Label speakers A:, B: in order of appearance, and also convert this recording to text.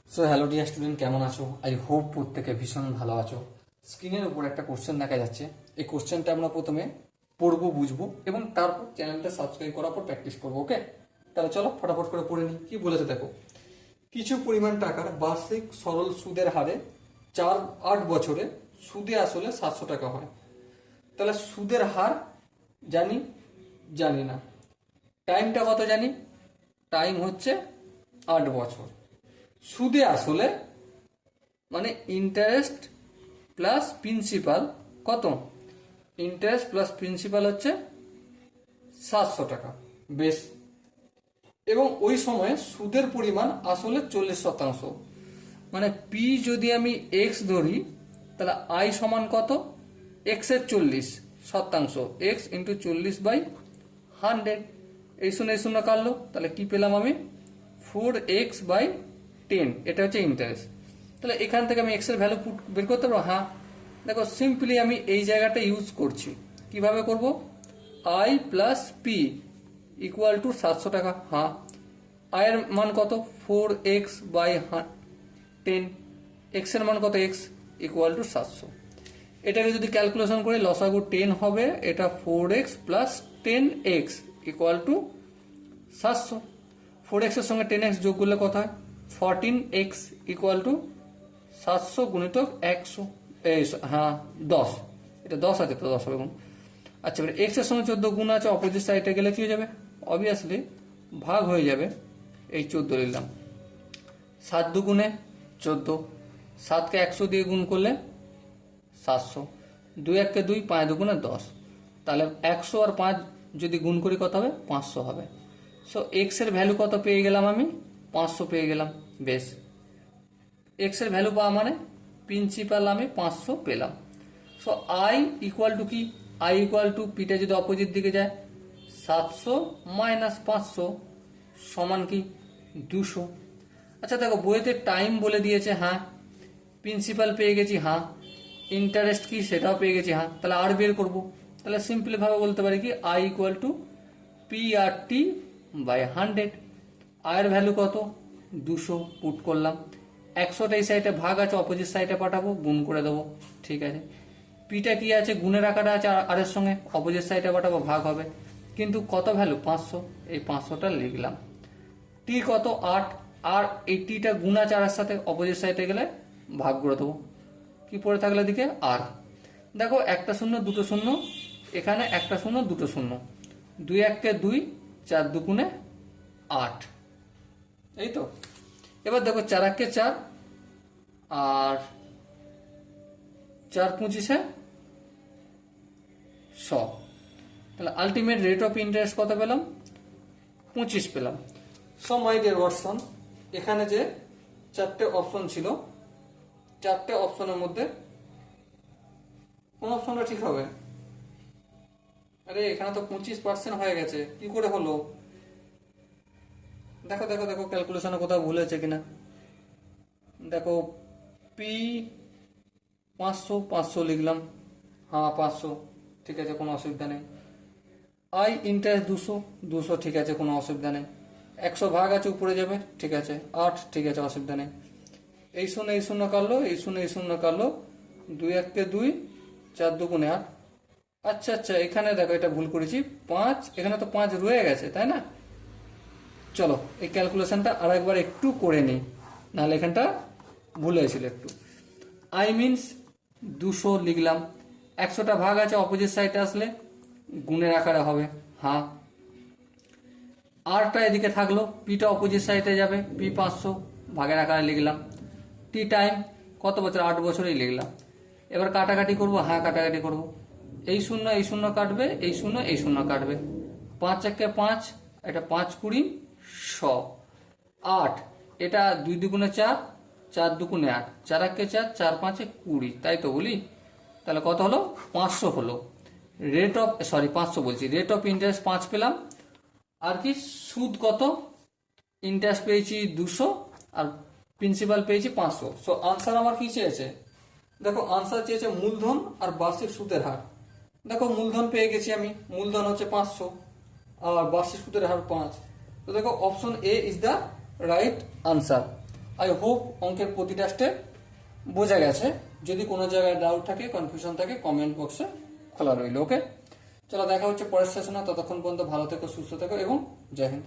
A: So hello dear student, কেমন আছো? I hope প্রত্যেকে ভীষণ ভালো আছো। স্ক্রিনের উপর একটা কোশ্চেন দেখা যাচ্ছে। এই কোশ্চেনটা আমরা প্রথমে পড়বো, বুঝবো এবং তারপর চ্যানেলটা সাবস্ক্রাইব করার পর প্র্যাকটিস করবো। ওকে, তাহলে চলো ফটাফট করে পড়ে নিই। কি বলেছে দেখো, কিছু পরিমাণ টাকার বার্ষিক সরল সুদের হারে 8 বছরে সুদে আসলে 700 টাকা হয়। তাহলে সুদের হার জানি, জানি না। টাইমটা কত জানি, টাইম হচ্ছে 8 বছর। সুদে আসলে মানে ইন্টারেস্ট প্লাস প্রিন্সিপাল কত? ইন্টারেস্ট প্লাস প্রিন্সিপাল হচ্ছে 700 টাকা। বেশ, এবং ওই সময়ে সুদের পরিমাণ আসলে 40%। মানে পি যদি আমি এক্স ধরি, তাহলে আই সমান কত? এক্স এর 40%, এক্স ইন্টু 40/100। এই শূন্য কাটলো, তাহলে কি পেলাম আমি? 4x/10। এটা হচ্ছে ইন্টারেস্ট। তাহলে এখান থেকে আমি এক্স এর ভ্যালু বের করতে পারবো। হ্যাঁ, দেখো সিম্পলি আমি এই জায়গাটা ইউজ করছি। কিভাবে করব? I plus P equal to 700 টাকা। হ্যাঁ, আয়ের মান কত? 4x/10। এক্স এর মান কত? X equal to 700। এটাকে যদি ক্যালকুলেশন করি, লসাগু 10 হবে। এটা 4x plus 10x equal to 700। 4x এর সঙ্গে 10x যোগ করলে কত হয়? 14x ইকুয়াল টু 700 গুণিতক 100। হ্যাঁ 10, এটা 10 আছে তো 10 হবে গুণ। আচ্ছা, এবার এক্স এর সঙ্গে 14 গুণ আছে, অপোজিট সাইডে গেলে কি হয়ে যাবে? অবভিয়াসলি ভাগ হয়ে যাবে। এই 14 নিলাম, 7 দুগুণে 14, 7কে 100 দিয়ে গুণ করলে 700, 2 1 কে 2, 5 দুগুণে 10। তাহলে 100 আর 5 যদি গুণ করি কত হবে? 500 হবে। সো এক্স এর ভ্যালু কত পেয়ে গেলাম আমি? 500 পেয়ে গেলাম। বেশ, এক্স এর ভ্যালু পাওয়া মানে প্রিন্সিপাল আমি 500 পেলাম। সো আই ইকুয়াল টু কি? আই ইকুয়াল টু পিটা যদি অপোজিট দিকে যায়, 700 মাইনাস 500 সমান কি? 200। আচ্ছা দেখো, বইতে টাইম বলে দিয়েছে। হ্যাঁ, প্রিন্সিপাল পেয়ে গেছি। হ্যাঁ, ইন্টারেস্ট কি সেটাও পেয়ে গেছি। হ্যাঁ, তাহলে আর বের করবো। তাহলে সিম্পলি ভাবে বলতে পারি কি, আই ইকুয়াল টু PRT/100। আয়ের ভ্যালু কত? 200 পুট করলাম। 100টা এই সাইডে ভাগ আছে, অপোজিট সাইডে পাঠাবো, গুণ করে দেবো। ঠিক আছে, পিটা কি আছে? গুণের আকারে আছে আর এর সঙ্গে, অপোজিট সাইডে পাঠাবো, ভাগ হবে। কিন্তু কত ভ্যালু? 500। এই 500টা লিখলাম। টি কত? 8। আর এই টিটা গুণ আছে আর সাথে, অপোজিট সাইডে গেলে ভাগ করে দেবো। কি পড়ে থাকলে দিকে? আর। দেখো, একটা শূন্য দুটো শূন্য, এখানে একটা শূন্য দুটো শূন্য, 2 1 কে 2, 4 দুগুণে 8। এই তো। এবার দেখো, 4 1 কে 4 আর 4 25-এ 100। তাহলে আলটিমেট রেট অফ ইন্টারেস্ট কত পেলাম? 25 পেলাম। সো মাই ডিয়ার ওয়াটসন, এখানে যে 4টে অপশন ছিল, 4টে অপশনের মধ্যে কোন অপশনটা ঠিক হবে? আরে এখানে তো 25% হয়ে গেছে, কি করে হলো? দেখো দেখো দেখো, ক্যালকুলেশনে কোথাও ভুল হয়েছে কিনা দেখো। পি 500 লিখলাম। হ্যাঁ 500, ঠিক আছে, কোনো অসুবিধা নেই। আই ইন্টারেস্ট 200, ঠিক আছে, কোনো অসুবিধা নেই। 100 ভাগ আছে, উপরে যাবে, ঠিক আছে। 8, ঠিক আছে, অসুবিধা নেই। এই শূন্য কাটলো, এই শূন্য কাটলো, 2 1 কে 2, 4 দুগুণে 8। আচ্ছা আচ্ছা, এখানে দেখো এটা ভুল করেছি, 5, এখানে তো 5 রয়ে গেছে, তাই না? চলো এই ক্যালকুলেশনটা আরেকবার একটু করে নিই, নাহলে এখানটা ভুল হয়েছিল একটু। আই মিনস 200 লিখলাম, 100টা ভাগ আছে, অপোজিট সাইডে আসলে গুণের আকারে হবে। হ্যাঁ, আরটা এদিকে থাকলো, পিটা অপোজিট সাইডে যাবে, পি 500 ভাগের আকারে লিখলাম। টি টাইম কত বছর? 8 বছরই লিখলাম। এবার কাটাকাটি করব। হ্যাঁ, কাটাকাটি করব। এই শূন্য কাটবে, এই শূন্য কাটবে। 5 1 কে 5, এটা 5 20 100। 8, এটা 2 দুগুণে 4, 4 দুগুণে 8, 4 1 কে 4, 4 5 20, তাই তো বলি? তাহলে কত হলো? 500 হলো। রেট অফ 500 বলছি, রেট অফ ইন্টারেস্ট 5 পেলাম। আর কি সুদ কত? ইন্টারেস্ট পেয়েছি 200 আর প্রিন্সিপাল পেয়েছি 500। সো আনসার আমার কি চেয়েছে? দেখো, আনসার চেয়েছে মূলধন আর বার্ষিক সুদের হার। দেখো, মূলধন পেয়ে গেছি আমি, মূলধন হচ্ছে 500 আর বার্ষিক সুদের হার 5। তো দেখো, option A is the right answer. I hope অঙ্কের প্রতিটা স্টেপ বোঝা গেছে। যদি কোনো জায়গায় ডাউট থাকে, কনফিউশন থাকে, কমেন্ট বক্সে খোলা রইল। ওকে, চলো দেখা হচ্ছে পরের সেশনে। ততক্ষণ পর্যন্ত ভালো থেকো, সুস্থ থেকো এবং জয় হিন্দ।